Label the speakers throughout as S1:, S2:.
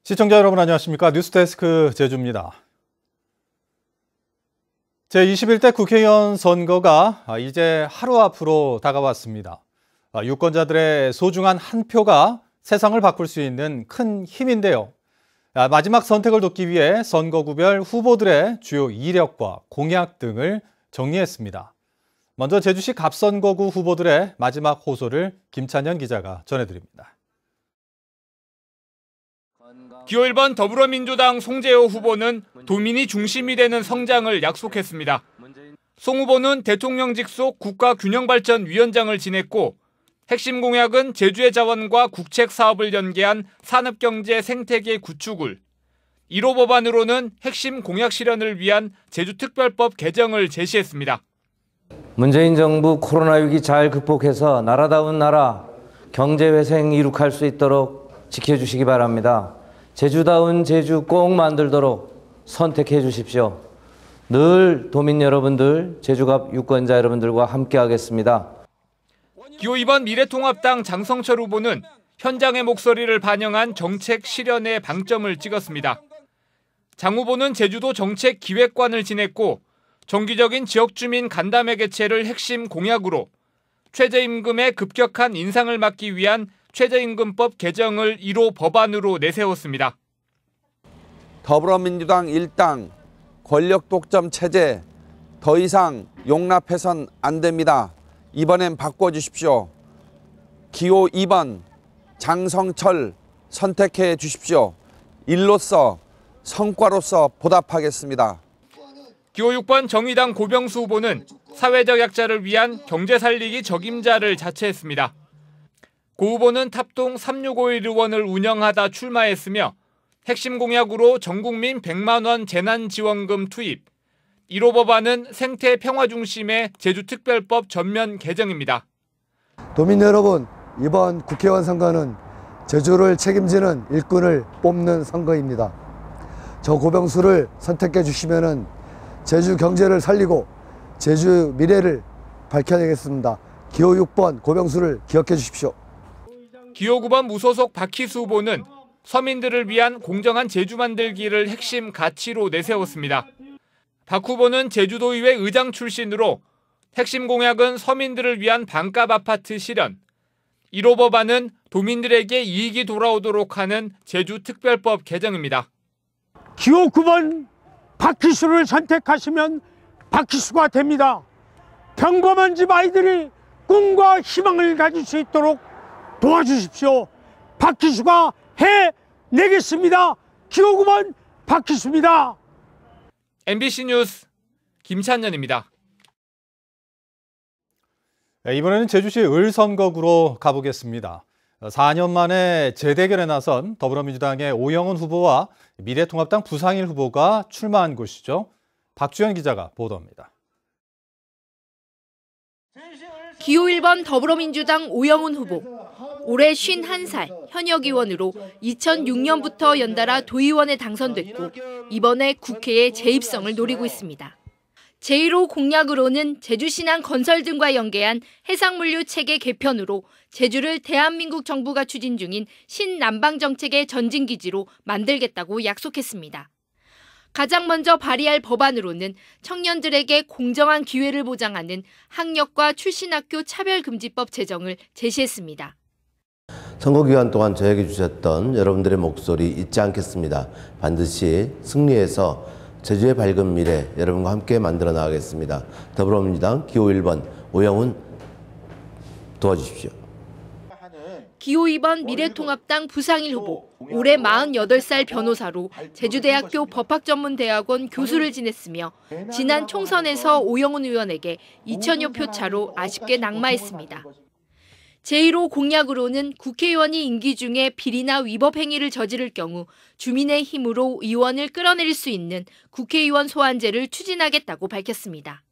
S1: 시청자 여러분 안녕하십니까? 뉴스데스크 제주입니다. 제21대 국회의원 선거가 이제 하루 앞으로 다가왔습니다. 유권자들의 소중한 한 표가 세상을 바꿀 수 있는 큰 힘인데요. 마지막 선택을 돕기 위해 선거구별 후보들의 주요 이력과 공약 등을 정리했습니다. 먼저 제주시 갑선거구 후보들의 마지막 호소를 김찬현 기자가 전해드립니다.
S2: 기호 1번 더불어민주당 송재호 후보는 도민이 중심이 되는 성장을 약속했습니다. 송 후보는 대통령직 속 국가균형발전위원장을 지냈고 핵심 공약은 제주의 자원과 국책 사업을 연계한 산업경제 생태계 구축을, 1호 법안으로는 핵심 공약 실현을 위한 제주특별법 개정을 제시했습니다.
S3: 문재인 정부 코로나 위기 잘 극복해서 나라다운 나라, 경제회생 이룩할 수 있도록 지켜주시기 바랍니다. 제주다운 제주 꼭 만들도록 선택해 주십시오. 늘 도민 여러분들, 제주갑 유권자 여러분들과 함께 하겠습니다.
S2: 기호 2번 미래통합당 장성철 후보는 현장의 목소리를 반영한 정책 실현에 방점을 찍었습니다. 장 후보는 제주도 정책기획관을 지냈고 정기적인 지역주민 간담회 개최를 핵심 공약으로 최저임금의 급격한 인상을 막기 위한 최저임금법 개정을 1호 법안으로 내세웠습니다.
S4: 더불어민주당 일당 권력 독점 체제 더 이상 용납해선 안 됩니다. 이번엔 바꿔주십시오. 기호 2번 장성철 선택해 주십시오. 일로서 성과로서 보답하겠습니다.
S2: 기호 6번 정의당 고병수 후보는 사회적 약자를 위한 경제 살리기 적임자를 자처했습니다. 고 후보는 탑동 3651 의원을 운영하다 출마했으며 핵심 공약으로 전국민 100만 원 재난지원금 투입, 1호 법안은 생태 평화 중심의 제주특별법 전면 개정입니다.
S5: 도민 여러분, 이번 국회의원 선거는 제주를 책임지는 일꾼을 뽑는 선거입니다. 저 고병수를 선택해 주시면은 제주 경제를 살리고 제주 미래를 밝혀내겠습니다. 기호 6번 고병수를 기억해 주십시오.
S2: 기호 9번 무소속 박희수 후보는 서민들을 위한 공정한 제주 만들기를 핵심 가치로 내세웠습니다. 박 후보는 제주도의회 의장 출신으로 핵심 공약은 서민들을 위한 반값 아파트 실현, 1호 법안은 도민들에게 이익이 돌아오도록 하는 제주특별법 개정입니다.
S6: 기호 9번 박희수를 선택하시면 박희수가 됩니다. 평범한 집 아이들이 꿈과 희망을 가질 수 있도록 도와주십시오. 박희수가 해내겠습니다. 기호 9번 박희수입니다.
S2: MBC 뉴스 김찬현입니다.
S1: 이번에는 제주시 을선거구로 가보겠습니다. 4년 만에 재대결에 나선 더불어민주당의 오영훈 후보와 미래통합당 부상일 후보가 출마한 곳이죠. 박주연 기자가 보도합니다.
S7: 기호 1번 더불어민주당 오영훈 후보. 올해 51살 현역 의원으로 2006년부터 연달아 도의원에 당선됐고 이번에 국회에 재입성을 노리고 있습니다. 제1호 공약으로는 제주신항 건설 등과 연계한 해상물류 체계 개편으로 제주를 대한민국 정부가 추진 중인 신남방 정책의 전진기지로 만들겠다고 약속했습니다. 가장 먼저 발의할 법안으로는 청년들에게 공정한 기회를 보장하는 학력과 출신학교 차별금지법 제정을 제시했습니다.
S8: 선거 기간 동안 저에게 주셨던 여러분들의 목소리 잊지 않겠습니다. 반드시 승리해서 제주의 밝은 미래 여러분과 함께 만들어 나가겠습니다. 더불어민주당 기호 1번 오영훈 도와주십시오.
S7: 기호 2번 미래통합당 부상일 후보. 올해 48살 변호사로 제주대학교 법학전문대학원 교수를 지냈으며 지난 총선에서 오영훈 의원에게 2천여 표 차로 아쉽게 낙마했습니다. 제1호 공약으로는 국회의원이 임기 중에 비리나 위법 행위를 저지를 경우 주민의 힘으로 의원을 끌어내릴 수 있는 국회의원 소환제를 추진하겠다고 밝혔습니다.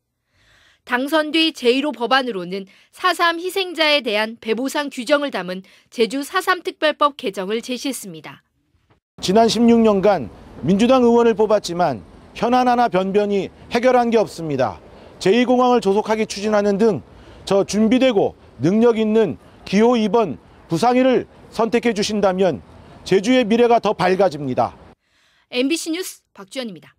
S7: 당선 뒤 제1호 법안으로는 4.3 희생자에 대한 배보상 규정을 담은 제주 4.3 특별법 개정을 제시했습니다.
S9: 지난 16년간 민주당 의원을 뽑았지만 현안 하나 변변히 해결한 게 없습니다. 제2공항을 조속하게 추진하는 등 저 준비되고 능력 있는 기호 2번 부상일을 선택해 주신다면 제주의 미래가 더 밝아집니다.
S7: MBC 뉴스 박주연입니다.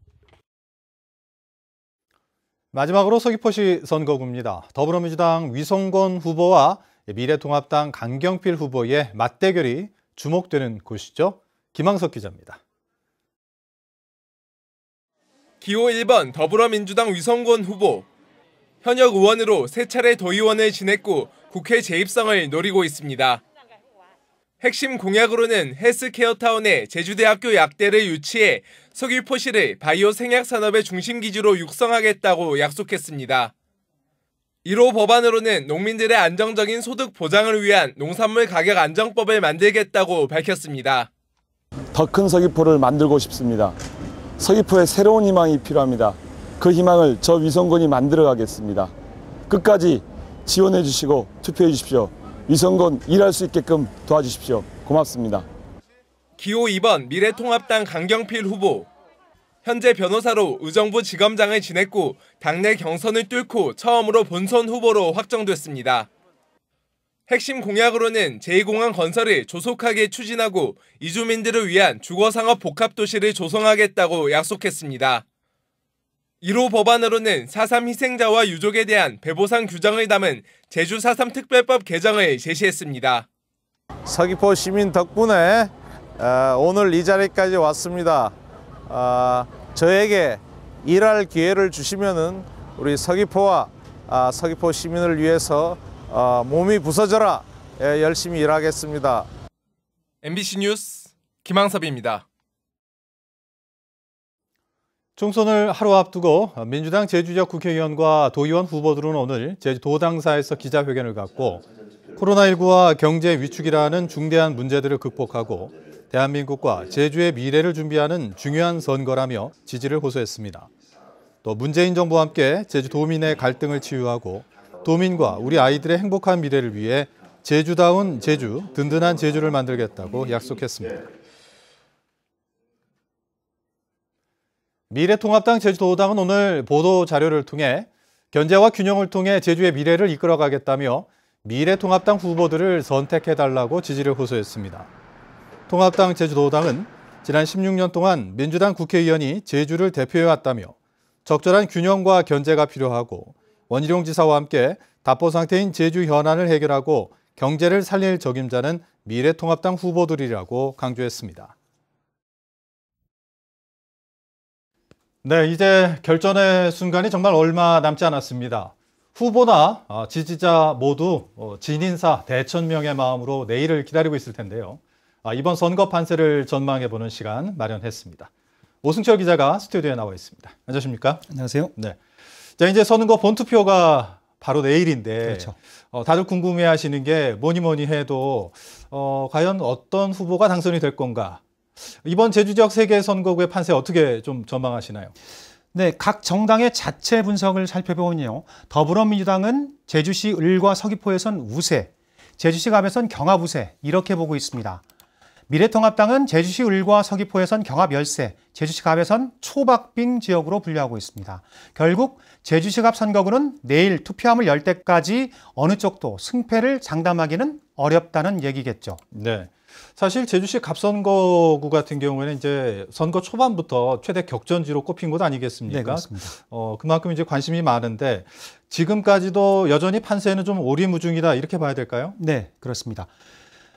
S1: 마지막으로 서귀포시 선거구입니다. 더불어민주당 위성건 후보와 미래통합당 강경필 후보의 맞대결이 주목되는 곳이죠. 김항석 기자입니다.
S10: 기호 1번 더불어민주당 위성건 후보. 현역 의원으로 3차례 도의원을 지냈고 국회 재입성을 노리고 있습니다. 핵심 공약으로는 헬스케어타운에 제주대학교 약대를 유치해 서귀포시를 바이오 생약 산업의 중심 기지로 육성하겠다고 약속했습니다. 1호 법안으로는 농민들의 안정적인 소득 보장을 위한 농산물 가격 안정법을 만들겠다고 밝혔습니다.
S11: 더 큰 서귀포를 만들고 싶습니다. 서귀포에 새로운 희망이 필요합니다. 그 희망을 저 위성건이 만들어 가겠습니다. 끝까지 지원해 주시고 투표해 주십시오. 위성건 일할 수 있게끔 도와주십시오. 고맙습니다.
S10: 기호 2번 미래통합당 강경필 후보. 현재 변호사로 의정부 지검장을 지냈고 당내 경선을 뚫고 처음으로 본선 후보로 확정됐습니다. 핵심 공약으로는 제2공항 건설을 조속하게 추진하고 이주민들을 위한 주거상업 복합도시를 조성하겠다고 약속했습니다. 1호 법안으로는 4.3 희생자와 유족에 대한 배보상 규정을 담은 제주 4.3 특별법 개정을 제시했습니다.
S12: 서귀포 시민 덕분에 오늘 이 자리까지 왔습니다. 저에게 일할 기회를 주시면은 우리 서귀포와 서귀포 시민을 위해서 몸이 부서져라 열심히 일하겠습니다.
S10: MBC 뉴스 김항섭입니다.
S1: 총선을 하루 앞두고 민주당 제주 지역 국회의원과 도의원 후보들은 오늘 제주도당사에서 기자회견을 갖고 코로나19와 경제 위축이라는 중대한 문제들을 극복하고 대한민국과 제주의 미래를 준비하는 중요한 선거라며 지지를 호소했습니다. 또 문재인 정부와 함께 제주도민의 갈등을 치유하고 도민과 우리 아이들의 행복한 미래를 위해 제주다운 제주, 든든한 제주를 만들겠다고 약속했습니다. 미래통합당 제주도당은 오늘 보도자료를 통해 견제와 균형을 통해 제주의 미래를 이끌어가겠다며 미래통합당 후보들을 선택해달라고 지지를 호소했습니다. 통합당 제주도당은 지난 16년 동안 민주당 국회의원이 제주를 대표해왔다며 적절한 균형과 견제가 필요하고 원희룡 지사와 함께 답보 상태인 제주 현안을 해결하고 경제를 살릴 적임자는 미래통합당 후보들이라고 강조했습니다. 네, 이제 결전의 순간이 정말 얼마 남지 않았습니다. 후보나 지지자 모두 진인사 대천명의 마음으로 내일을 기다리고 있을 텐데요. 이번 선거 판세를 전망해보는 시간 마련했습니다. 오승철 기자가 스튜디오에 나와 있습니다. 안녕하십니까?
S13: 안녕하세요.
S1: 네. 자, 이제 선거 본투표가 바로 내일인데
S13: 그렇죠.
S1: 다들 궁금해하시는 게 뭐니 해도 과연 어떤 후보가 당선이 될 건가? 이번 제주 지역 3개 선거구의 판세 어떻게 좀 전망하시나요?
S13: 네, 각 정당의 자체 분석을 살펴보면요. 더불어민주당은 제주시 을과 서귀포에선 우세, 제주시 갑에선 경합 우세 이렇게 보고 있습니다. 미래통합당은 제주시 을과 서귀포에선 경합 열세, 제주시 갑에선 초박빙 지역으로 분류하고 있습니다. 결국 제주시 갑 선거구는 내일 투표함을 열 때까지 어느 쪽도 승패를 장담하기는 어렵다는 얘기겠죠.
S1: 네. 사실 제주시 갑선거구 같은 경우에는 이제 선거 초반부터 최대 격전지로 꼽힌 곳 아니겠습니까?
S13: 네, 그렇습니다.
S1: 그만큼 이제 관심이 많은데 지금까지도 여전히 판세는 좀 오리무중이다 이렇게 봐야 될까요?
S13: 네, 그렇습니다.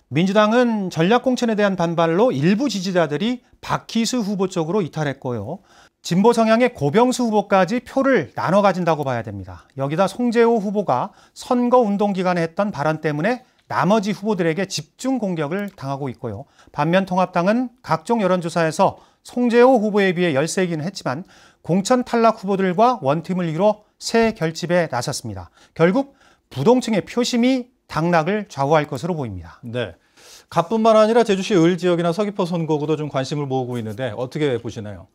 S13: 민주당은 전략공천에 대한 반발로 일부 지지자들이 박희수 후보 쪽으로 이탈했고요. 진보 성향의 고병수 후보까지 표를 나눠 가진다고 봐야 됩니다. 여기다 송재호 후보가 선거운동 기간에 했던 발언 때문에 나머지 후보들에게 집중 공격을 당하고 있고요. 반면 통합당은 각종 여론조사에서 송재호 후보에 비해 열세이기는 했지만 공천 탈락 후보들과 원팀을 이뤄 새 결집에 나섰습니다. 결국 부동층의 표심이 당락을 좌우할 것으로 보입니다.
S1: 네. 갑뿐만 아니라 제주시 을 지역이나 서귀포 선거구도 좀 관심을 모으고 있는데 어떻게 보시나요?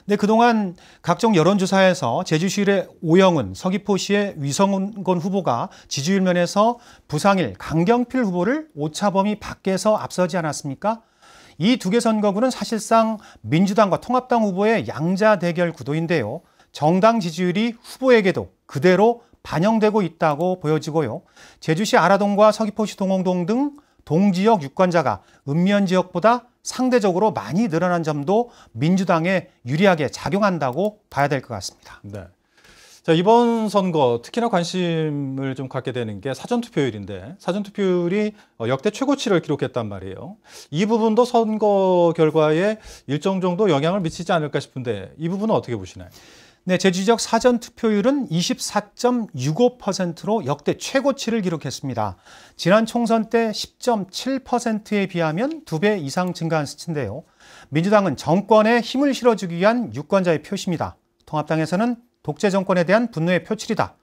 S13: 네, 그동안 각종 여론조사에서 제주시의 오영훈, 서귀포시의 위성건 후보가 지지율 면에서 부상일 강경필 후보를 오차범위 밖에서 앞서지 않았습니까? 이 두 개 선거구는 사실상 민주당과 통합당 후보의 양자 대결 구도인데요. 정당 지지율이 후보에게도 그대로 반영되고 있다고 보여지고요. 제주시 아라동과 서귀포시 동홍동 등 동지역 유권자가 읍면 지역보다 상대적으로 많이 늘어난 점도 민주당에 유리하게 작용한다고 봐야 될 것 같습니다.
S1: 네. 자, 이번 선거 특히나 관심을 좀 갖게 되는 게 사전투표율인데 사전투표율이 역대 최고치를 기록했단 말이에요. 이 부분도 선거 결과에 일정 정도 영향을 미치지 않을까 싶은데 이 부분은 어떻게 보시나요?
S13: 네, 제주 지역 사전투표율은 24.65%로 역대 최고치를 기록했습니다. 지난 총선 때 10.7%에 비하면 2배 이상 증가한 수치인데요. 민주당은 정권에 힘을 실어주기 위한 유권자의 표시입니다. 통합당에서는 독재 정권에 대한 분노의 표출이다.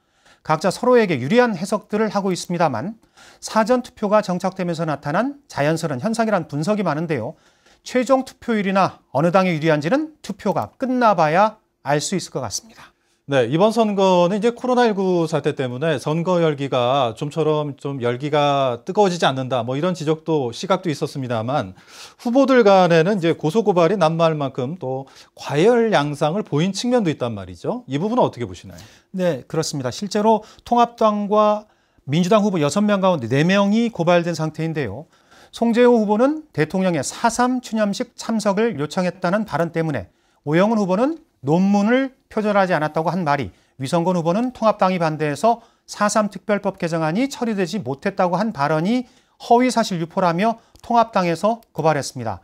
S13: 각자 서로에게 유리한 해석들을 하고 있습니다만 사전투표가 정착되면서 나타난 자연스러운 현상이란 분석이 많은데요. 최종 투표율이나 어느 당에 유리한지는 투표가 끝나봐야 알 수 있을 것 같습니다.
S1: 네, 이번 선거는 이제 코로나19 사태 때문에 선거 열기가 좀처럼 좀 열기가 뜨거워지지 않는다. 뭐 이런 지적도 시각도 있었습니다만 후보들 간에는 이제 고소고발이 난무할 만큼 또 과열 양상을 보인 측면도 있단 말이죠. 이 부분은 어떻게 보시나요?
S13: 네, 그렇습니다. 실제로 통합당과 민주당 후보 6명 가운데 4명이 고발된 상태인데요. 송재호 후보는 대통령의 4.3 추념식 참석을 요청했다는 발언 때문에 오영훈 후보는 논문을 표절하지 않았다고 한 말이, 위성건 후보는 통합당이 반대해서 4.3 특별법 개정안이 처리되지 못했다고 한 발언이 허위사실 유포라며 통합당에서 고발했습니다.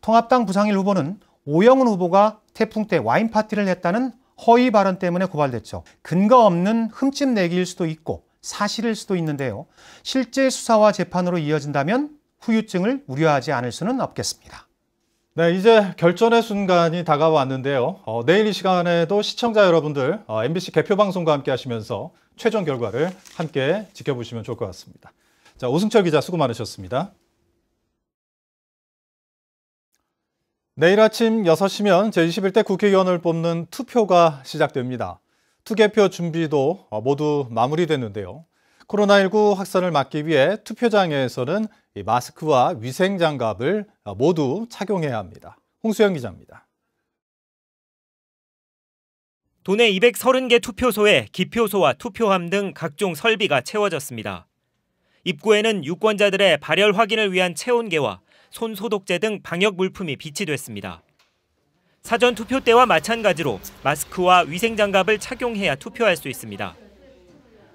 S13: 통합당 부상일 후보는 오영훈 후보가 태풍 때 와인 파티를 했다는 허위 발언 때문에 고발됐죠. 근거 없는 흠집 내기일 수도 있고 사실일 수도 있는데요. 실제 수사와 재판으로 이어진다면 후유증을 우려하지 않을 수는 없겠습니다.
S1: 네, 이제 결전의 순간이 다가왔는데요. 내일 이 시간에도 시청자 여러분들 MBC 개표 방송과 함께 하시면서 최종 결과를 함께 지켜보시면 좋을 것 같습니다. 자, 오승철 기자 수고 많으셨습니다. 내일 아침 6시면 제21대 국회의원을 뽑는 투표가 시작됩니다. 투개표 준비도 모두 마무리됐는데요. 코로나19 확산을 막기 위해 투표장에서는 마스크와 위생장갑을 모두 착용해야 합니다. 홍수영 기자입니다.
S14: 도내 230개 투표소에 기표소와 투표함 등 각종 설비가 채워졌습니다. 입구에는 유권자들의 발열 확인을 위한 체온계와 손 소독제 등 방역 물품이 비치됐습니다. 사전 투표 때와 마찬가지로 마스크와 위생장갑을 착용해야 투표할 수 있습니다.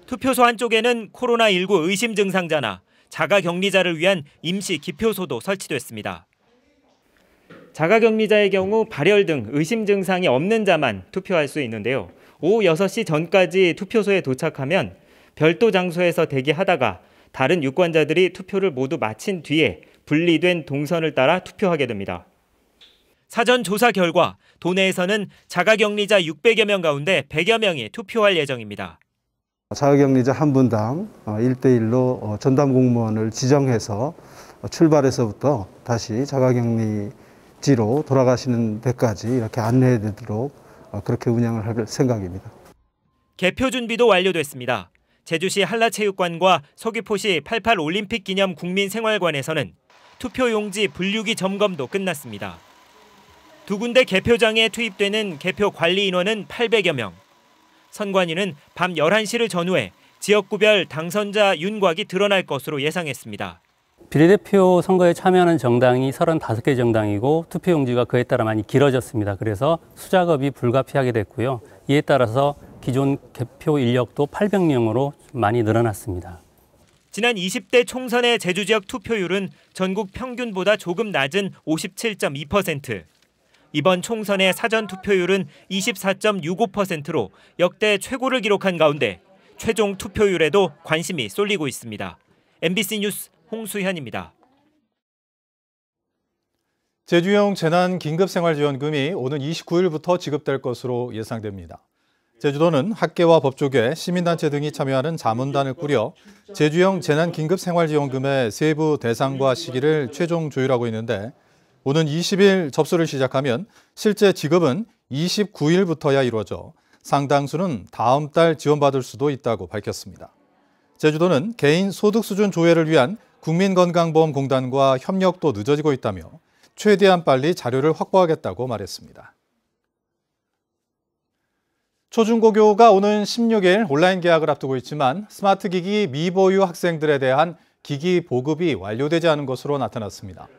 S14: 투표소 한쪽에는 코로나19 의심 증상자나 자가격리자를 위한 임시 기표소도 설치됐습니다. 자가격리자의 경우 발열 등 의심 증상이 없는 자만 투표할 수 있는데요. 오후 6시 전까지 투표소에 도착하면 별도 장소에서 대기하다가 다른 유권자들이 투표를 모두 마친 뒤에 분리된 동선을 따라 투표하게 됩니다. 사전 조사 결과 도내에서는 자가격리자 600여 명 가운데 100여 명이 투표할 예정입니다.
S15: 자가격리자 한 분당 1대1로 전담 공무원을 지정해서 출발해서부터 다시 자가격리지로 돌아가시는 데까지 이렇게 안내해드리도록 그렇게 운영을 할 생각입니다.
S14: 개표 준비도 완료됐습니다. 제주시 한라체육관과 서귀포시 88 올림픽 기념 국민생활관에서는 투표용지 분류기 점검도 끝났습니다. 두 군데 개표장에 투입되는 개표 관리 인원은 800여 명. 선관위는 밤 11시를 전후해 지역구별 당선자 윤곽이 드러날 것으로 예상했습니다.
S16: 비례대표 선거에 참여하는 정당이 35개 정당이고 투표용지가 그에 따라 많이 길어졌습니다. 그래서 수작업이 불가피하게 됐고요. 이에 따라서 기존 개표 인력도 800명으로 많이 늘어났습니다.
S14: 지난 20대 총선의 제주 지역 투표율은 전국 평균보다 조금 낮은 57.2%. 이번 총선의 사전 투표율은 24.65%로 역대 최고를 기록한 가운데 최종 투표율에도 관심이 쏠리고 있습니다. MBC 뉴스 홍수현입니다.
S1: 제주형 재난긴급생활지원금이 오는 29일부터 지급될 것으로 예상됩니다. 제주도는 학계와 법조계, 시민단체 등이 참여하는 자문단을 꾸려 제주형 재난긴급생활지원금의 세부 대상과 시기를 최종 조율하고 있는데 오는 20일 접수를 시작하면 실제 지급은 29일부터야 이루어져 상당수는 다음 달 지원받을 수도 있다고 밝혔습니다. 제주도는 개인 소득 수준 조회를 위한 국민건강보험공단과 협력도 늦어지고 있다며 최대한 빨리 자료를 확보하겠다고 말했습니다. 초중고교가 오는 16일 온라인 개학을 앞두고 있지만 스마트 기기 미보유 학생들에 대한 기기 보급이 완료되지 않은 것으로 나타났습니다.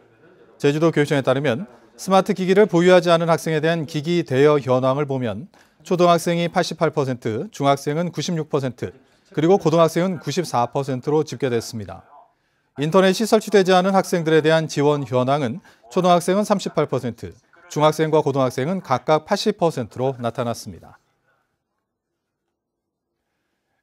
S1: 제주도 교육청에 따르면 스마트 기기를 보유하지 않은 학생에 대한 기기 대여 현황을 보면 초등학생이 88%, 중학생은 96%, 그리고 고등학생은 94%로 집계됐습니다. 인터넷이 설치되지 않은 학생들에 대한 지원 현황은 초등학생은 38%, 중학생과 고등학생은 각각 80%로 나타났습니다.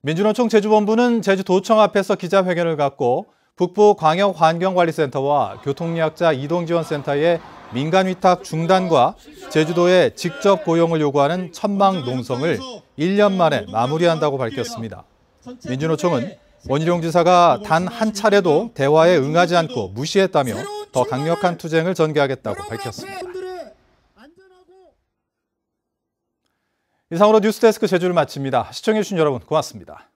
S1: 민주노총 제주본부는 제주도청 앞에서 기자회견을 갖고 북부광역환경관리센터와 교통약자 이동지원센터의 민간위탁 중단과 제주도의 직접 고용을 요구하는 천막 농성을 1년 만에 마무리한다고 밝혔습니다. 민주노총은 원희룡 지사가 단 한 차례도 대화에 응하지 않고 무시했다며 더 강력한 투쟁을 전개하겠다고 밝혔습니다. 이상으로 뉴스데스크 제주를 마칩니다. 시청해주신 여러분 고맙습니다.